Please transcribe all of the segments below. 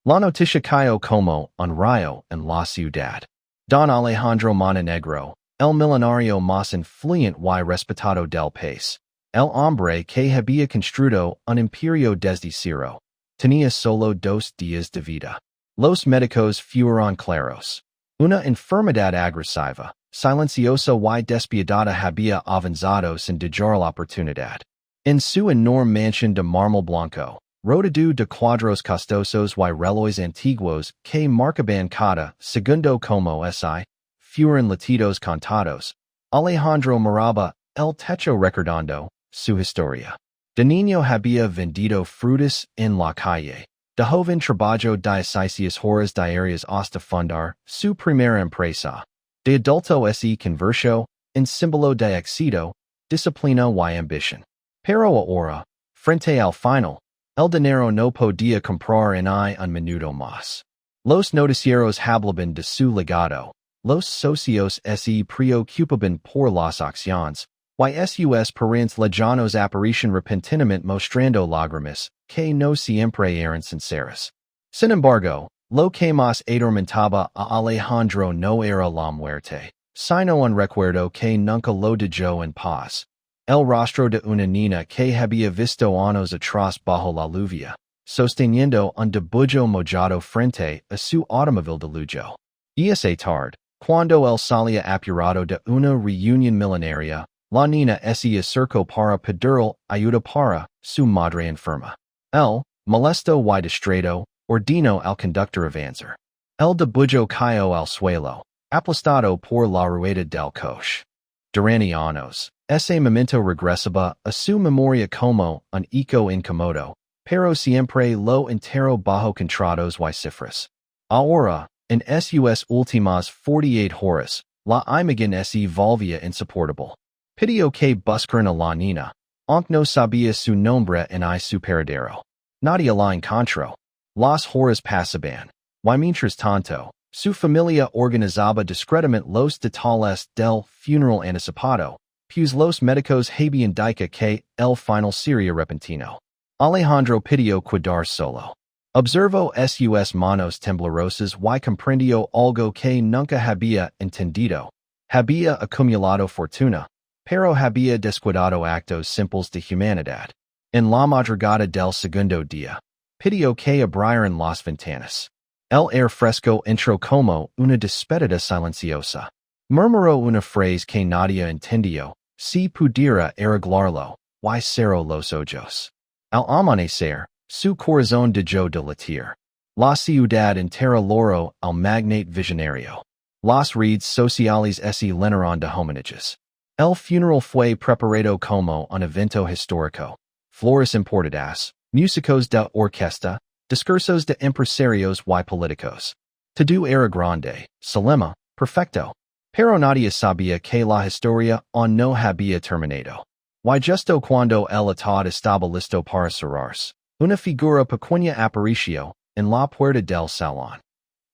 La noticia cayó como un rayo en la ciudad. Don Alejandro Montenegro, el millonario más influyente y respetado del país. El hombre que había construido un imperio desde cero. Tenía solo 2 días de vida. Los médicos fueron claros. Una enfermedad agresiva, silenciosa y despiadada había avanzado sin dejar la oportunidad. En su enorme mansión de mármol blanco, rodeado de cuadros costosos y relojes antiguos que marcaban cada segundo como si fueran latidos contados, Alejandro miraba el techo recordando su historia. De niño había vendido frutas en la calle. De joven trabajó 16 horas diarias hasta fundar su primera empresa. De adulto se convirtió en símbolo de éxito, disciplina y ambición. Pero ahora, frente al final, el dinero no podía comprar en un minuto más. Los noticieros hablaban de su legado. Los socios se preocupaban por las acciones. Sus parents lejanos aparecían repentinamente mostrando lágrimas que no siempre eran sinceras. Sin embargo, lo que más atormentaba a Alejandro no era la muerte, sino un recuerdo que nunca lo dejó en paz. El rostro de una niña que había visto años atrás bajo la lluvia, sosteniendo un dibujo mojado frente a su automóvil de lujo. Esa tarde, cuando él salía apurado de una reunión milenaria, la niña se acercó para pedir ayuda para su madre enferma. Él, molesto y distraído, ordenó al conductor avanzar. El dibujo cayó al suelo, aplastado por la rueda del coche. Durante años, ese momento regresaba a su memoria como un eco incómodo, pero siempre lo enterró bajo contratos y cifras. Ahora, en sus últimas 48 horas, la imagen se volvía insoportable. Pidió que buscaran a la niña, aunque no sabía su nombre ni su paradero. Nadie la encontró. Las horas pasaban, y mientras tanto, su familia organizaba discretamente los detalles del funeral anticipado, pues los médicos habían dicho que el final sería repentino. Alejandro pidió cuidar solo. Observó sus manos temblorosas y comprendió algo que nunca había entendido. Había acumulado fortuna, pero había descuidado actos simples de humanidad. En la madrugada del segundo día, pidió que abrieran las ventanas. El aire fresco entró como una despedida silenciosa. Murmuró una frase que nadie entendió, si pudiera arreglarlo, y cerró los ojos. Al amanecer, su corazón dejó de latir. La ciudad entera logró al magnate visionario. Las redes sociales se llenaron de homenajes. El funeral fue preparado como un evento histórico. Flores importadas, músicos de orquesta, discursos de empresarios y políticos. Todo era grande, solemne, perfecto. Pero nadie sabía que la historia aún no había terminado. Y justo cuando el atad estaba listo para cerrarse, una figura pequeña apareció en la puerta del salón.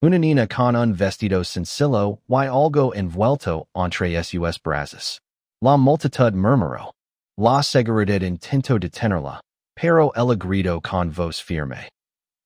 Una niña con un vestido sencillo y algo envuelto entre sus brazos. La multitud murmuró. La seguridad intentó detenerla, pero ella gritó con voz firme.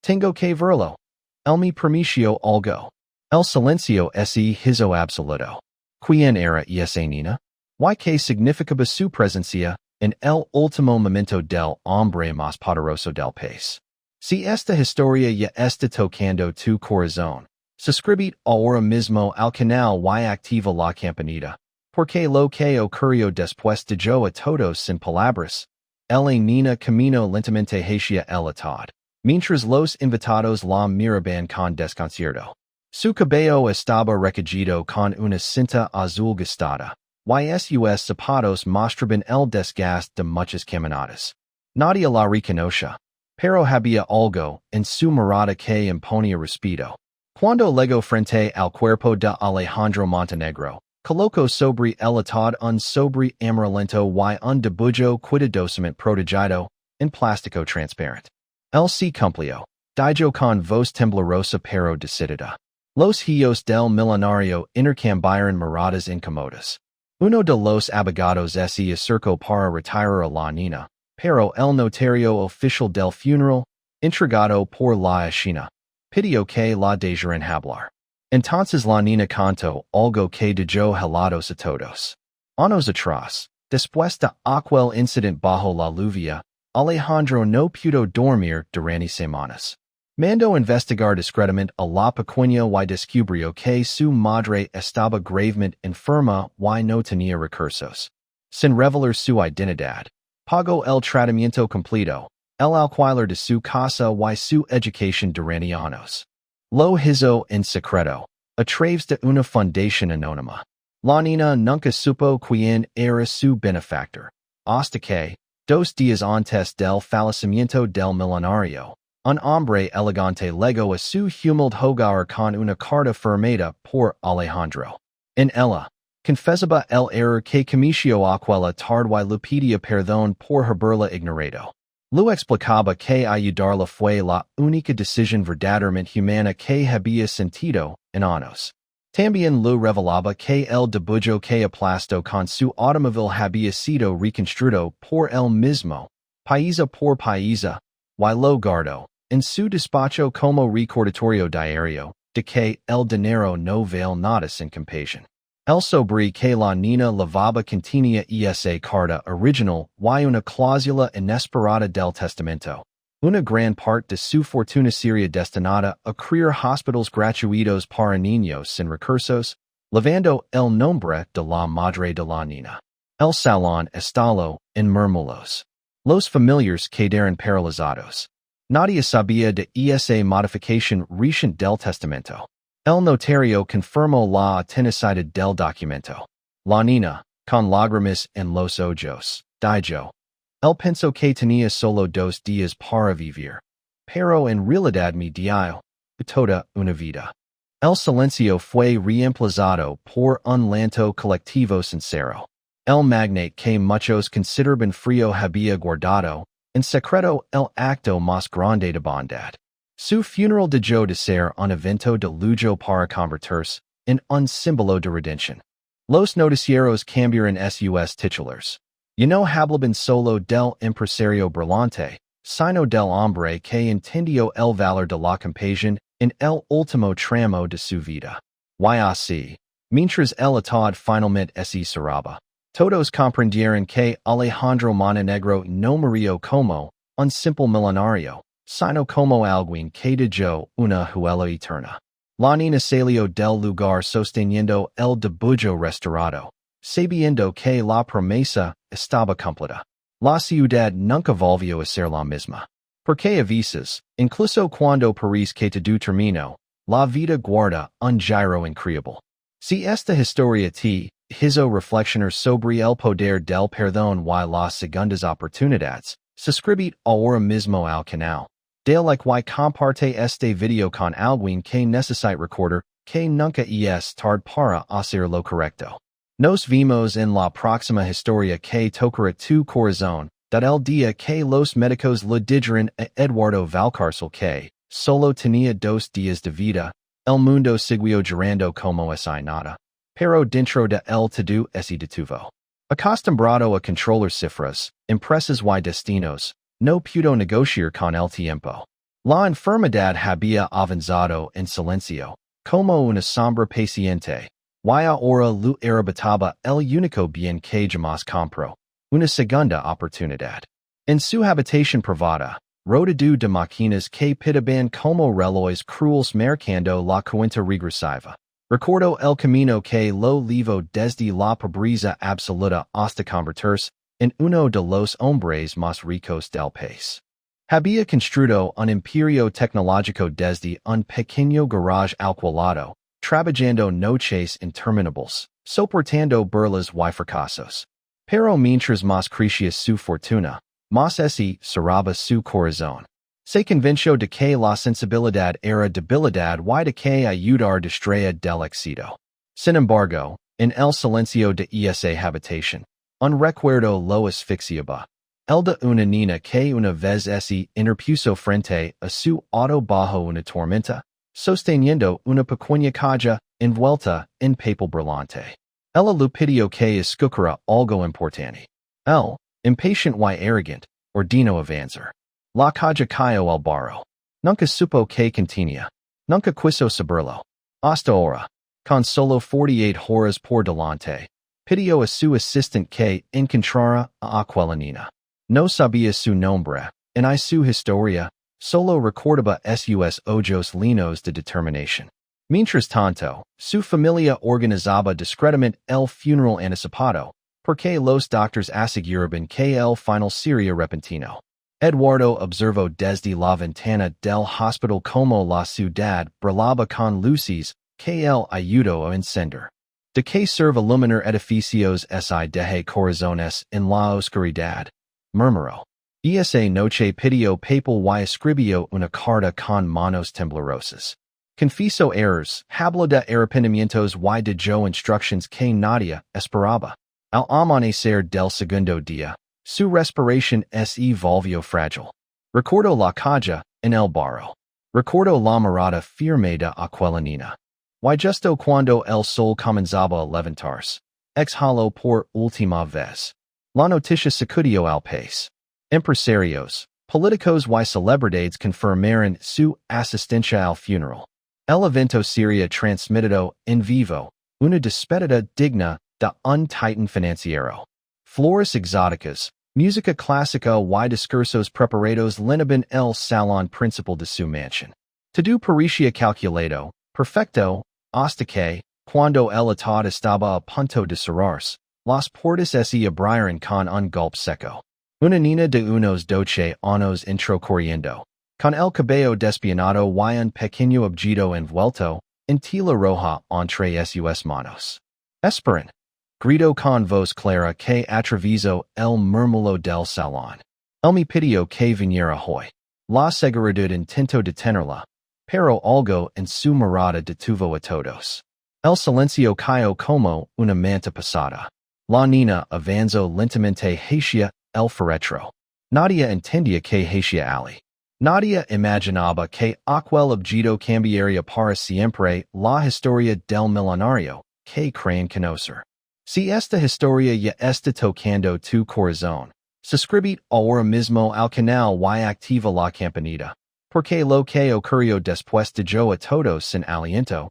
Tengo que verlo. Él me permitió algo. El silencio se hizo absoluto. ¿Quién era esa niña? ¿Y qué significaba su presencia en el último momento del hombre más poderoso del país? Si esta historia ya está tocando tu corazón, suscribid ahora mismo al canal y activa la campanita, porque lo que ocurrió después dejó a todos sin palabras. La niña caminó lentamente hacia el atad, mientras los invitados la miraban con desconcierto. Su cabello estaba recogido con una cinta azul gastada, y sus zapatos mostraban el desgaste de muchas caminadas. Nadie la reconoció, pero había algo en su mirada que imponía respeto. Cuando llegó frente al cuerpo de Alejandro Montenegro, colocó sobre el atad un sobre amarillento y un dibujo cuidadosamente protegido en plástico transparente. Él se cumplió, dijo con voz temblorosa pero decidida. Los hijos del millonario intercambiaron miradas incómodas. Uno de los abogados se acercó para retirar a la niña, pero el notario oficial del funeral, intrigado por la escena, Pidio que la dejaron hablar. Entonces la niña cantó algo que dejó helados a todos. Años atrás, después de aquel incident bajo la lluvia, Alejandro no pudo dormir durante semanas. Mandó investigar discretamente a la pequeña y descubrió que su madre estaba gravemente enferma y no tenía recursos. Sin revelar su identidad, pagó el tratamiento completo, el alquiler de su casa y su educación durante años. Lo hizo en secreto, a través de una fundación anónima. La niña nunca supo quién era su benefactor, hasta que, 2 días antes del fallecimiento del millonario, un hombre elegante legó a su humilde hogar con una carta firmada por Alejandro. En ella, confesaba el error que cometió aquella tarde y le pedía perdón por haberla ignorado. Lo explicaba que ayudarla fue la única decisión verdaderamente humana que había sentido en años. También lo revelaba que el debullo que aplastó con su automóvil había sido reconstruido por él mismo, paisa por paisa, y lo guardó en su despacho como recordatorio diario de que el dinero no vale nada sin compasión. El sobre que la niña lavaba contenía esa carta original y una cláusula inesperada del testamento. Una gran parte de su fortuna sería destinada a crear hospitales gratuitos para niños sin recursos, lavando el nombre de la madre de la niña. El salón estalló en murmullos. Los familiares quedaron paralizados. Nadie sabía de esa modificación reciente del testamento. El notario confirmó la autenticidad del documento. La niña, con lágrimas en los ojos, dijo: él pensó que tenía solo 2 días para vivir, pero en realidad me dio toda una vida. El silencio fue reemplazado por un llanto colectivo sincero. El magnate que muchos consideraban frío había guardado, en secreto, el acto más grande de bondad. Su funeral dejó de ser un evento de lujo para convertirse en un símbolo de redención. Los noticieros cambiaron sus titulares. Ya no hablaban solo del empresario brillante, sino del hombre que entendió el valor de la compasión en el último tramo de su vida. Y así, mientras el atad finalmente se cerraba, todos comprendieron que Alejandro Montenegro no murió como un simple millonario, sino como alguien que dejó una huella eterna. La niña salió del lugar sosteniendo el debullo restaurado, sabiendo que la promesa estaba cumplida. La ciudad nunca volvió a ser la misma. Porque a veces, incluso cuando parece que todo terminó, la vida guarda un giro increíble. Si esta historia te hizo reflexionar sobre el poder del perdón y las segundas oportunidades, suscríbete ahora mismo al canal. Dale like y comparte este video con alguien que necesite recordar que nunca es tarde para hacer lo correcto. Nos vemos en la próxima historia que tocará tu corazón, el día que los médicos le dijeron a Eduardo Valcárcel que solo tenía 2 días de vida. El mundo siguió girando como si nada, pero dentro de él todo se detuvo. Acostumbrado a controlar cifras, empresas y destinos, no pudo negociar con el tiempo. La enfermedad había avanzado en silencio, como una sombra paciente, y ahora lo arrebataba el único bien que jamás compró, una segunda oportunidad. En su habitación privada, rodeado de máquinas que pitaban como relojes crueles marcando la cuenta regresiva. Recordó el camino que lo llevó desde la pobreza absoluta hasta convertirse en uno de los hombres más ricos del país. Había construido un imperio tecnológico desde un pequeño garage alquilado, trabajando noches interminables, soportando burlas y fracasos. Pero mientras más crecía su fortuna, más se cerraba su corazón. Se convenció de que la sensibilidad era debilidad y de que ayudar distraía del éxito. Sin embargo, en el silencio de esa habitación, un recuerdo lo asfixiaba. El de una niña que una vez se interpuso frente a su auto bajo una tormenta, sosteniendo una pequeña caja envuelta en papel brillante. Ella le pidió que escogiera algo importante. Él, impatient y arrogant, ordenó avanzar. La caja cayó al barro. Nunca supo que contenía. Nunca quiso saberlo. Hasta ahora. Con solo 48 horas por delante. Pidió a su assistant que encontrara a aquella niña. No sabía su nombre, y su historia, solo recordaba sus ojos llenos de determinación. Mientras tanto, su familia organizaba discretamente el funeral anticipado, porque los doctores aseguraban que el final sería repentino. Eduardo observó desde la ventana del hospital como la ciudad brillaba con luces que él ayudó a encender. De que serve iluminar edificios si deje corazones en la oscuridad, murmuró. Esa noche pidió papel y escribió una carta con manos temblorosas. Confieso errors, habló de arrepentimientos y dio instructions que NADIE esperaba. Al amanecer del segundo día, su respiración se volvió frágil. Recordó la calle en el barrio. Recordó la mirada firme de aquella niña. Y justo cuando el sol comenzaba a levantarse, exhaló por última vez. La noticia sacudió al país. Empresarios, políticos y celebridades confirmaron su asistencia al funeral. El evento sería transmitido en vivo, una despedida digna de un titan financiero. Flores exóticas, música clásica y discursos preparados llenaban el salón principal de su mansión. Todo parecía calculado, perfecto, hasta que, cuando el atad estaba a punto de cerrarse, las puertas se abrieron con un golpe seco. Una niña de unos 12 años entró corriendo, con el cabello despeinado y un pequeño objeto envuelto en tela roja entre sus manos. Esperen, gritó con voz clara que atravesó el murmullo del salón. Él me pidió que viniera hoy. La seguridad intentó detenerla, pero algo en su mirada detuvo a todos. El silencio cayó como una manta pesada. La niña avanzó lentamente hacia el féretro. Nadie entendía que hacia allí. Nadie imaginaba que aquel objeto cambiaría para siempre la historia del millonario que creen conocer. Si esta historia ya está tocando tu corazón, suscríbete ahora mismo al canal y activa la campanita, porque lo que ocurrió después de yo a todos sin aliento.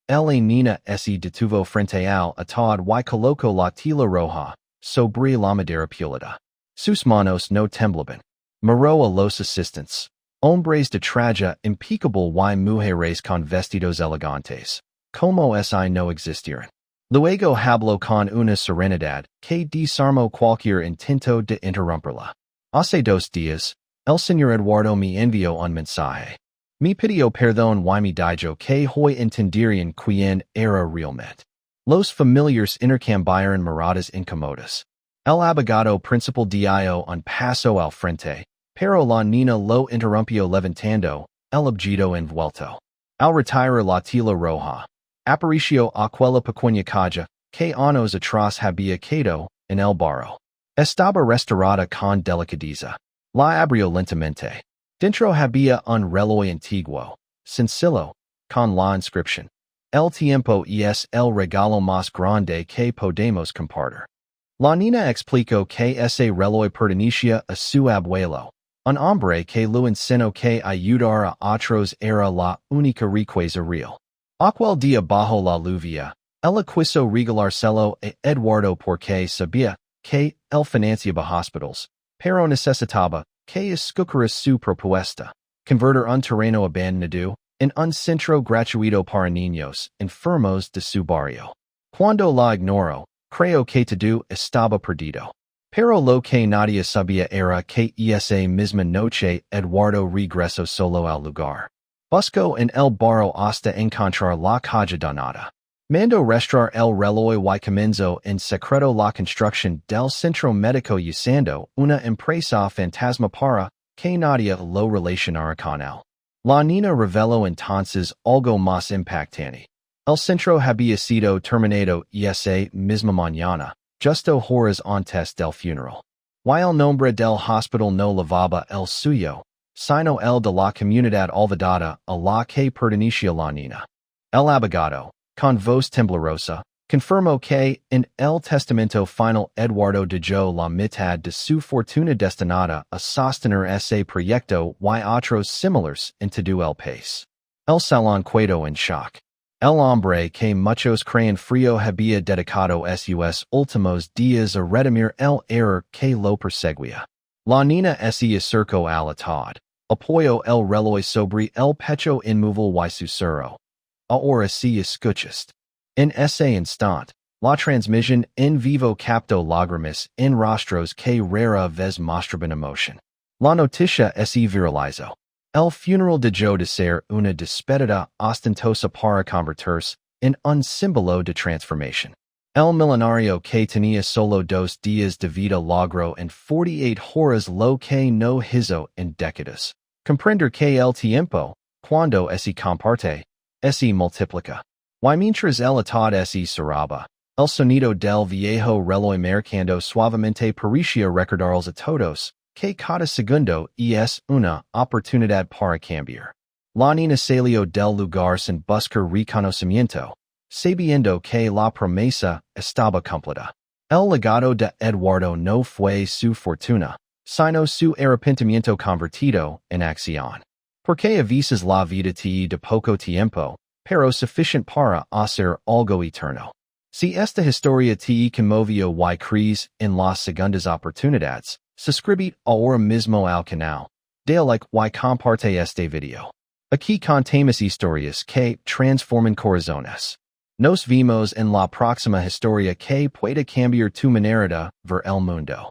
La niña se detuvo frente al atad y colocó la tela roja sobre la madera pulida. Sus manos no temblaban. Miró a los asistentes. Hombres de traje impecable y mujeres con vestidos elegantes, como si no existieran. Luego habló con una serenidad que desarmó cualquier intento de interrumperla. Hace 2 días, el señor Eduardo me envió un mensaje. Me pidió perdón y me dijo que hoy entenderían quién era realmente. Los familiares intercambiaron miradas incómodas. El abogado principal dio un paso al frente, pero la niña lo interrumpió levantando el objeto envuelto. Al retirar la tela roja, apareció aquella pequeña calle que años atrás había quedado en el barrio. Estaba restaurada con delicadeza. La abrió lentamente. Dentro había un reloj antiguo, sencillo, con la inscripción: El tiempo es el regalo más grande que podemos compartir. La niña explicó que ese reloj pertenecía a su abuelo, un hombre que lo enseñó que ayudar a otros era la única riqueza real. Aquel día bajo la lluvia, ella quiso regalárselo a Eduardo porque sabía que él financiaba hospitals, pero necesitaba que escuchara su propuesta: convertir un terreno abandonado en un centro gratuito para niños enfermos de su barrio. Cuando la ignoró, creo que todo estaba perdido. Pero lo que nadie sabía era que esa misma noche Eduardo regresó solo al lugar. Buscó en el barrio hasta encontrar la calle donada. Mandó restaurar el reloj y comenzó en secreto la construcción del centro médico usando una empresa fantasma para que nadie lo relacionara con él. La niña reveló entonces algo más impactante. El centro había sido terminado esa misma mañana, justo horas antes del funeral. Y el nombre del hospital no llevaba el suyo, sino el de la comunidad olvidada a la que pertenecía la niña. El abogado, con voz temblorosa, confirmó que en el testamento final Eduardo dio la mitad de su fortuna destinada a sostener ese proyecto y otros similares en todo el país. El salón quedó en shock. El hombre que muchos creen frío había dedicado sus últimos días a redimir el error que lo perseguía. La niña se acercó a la tad. Apoyó el reloj sobre el pecho inmóvil y susurró. Ahora sí escuchaste. En ese instante, la transmisión en vivo captó lágrimas en rostros que rara vez mostraban emoción. La noticia se viralizó. El funeral dejó de ser una despedida ostentosa para convertirse en un símbolo de transformación. El millonario que tenía solo 2 días de vida logró en 48 horas lo que no hizo en décadas. Comprender que el tiempo, cuando se comparte, se multiplica. Y mientras el atad se cerraba, el sonido del viejo reloj marcando suavemente parecía recordarles a todos que cada segundo es una oportunidad para cambiar. La niña salió del lugar sin buscar reconocimiento, sabiendo que la promesa estaba cumplida. El legado de Eduardo no fue su fortuna, sino su arrepentimiento convertido en acción. Porque a veces la vida te de poco tiempo, pero suficiente para hacer algo eterno. Si esta historia te conmovió y crees en las segundas oportunidades, suscribite ahora mismo al canal, dale like y comparte este video. Aquí contamos historias que transforman corazones. Nos vemos en la próxima historia que puede cambiar tu manera de ver el mundo.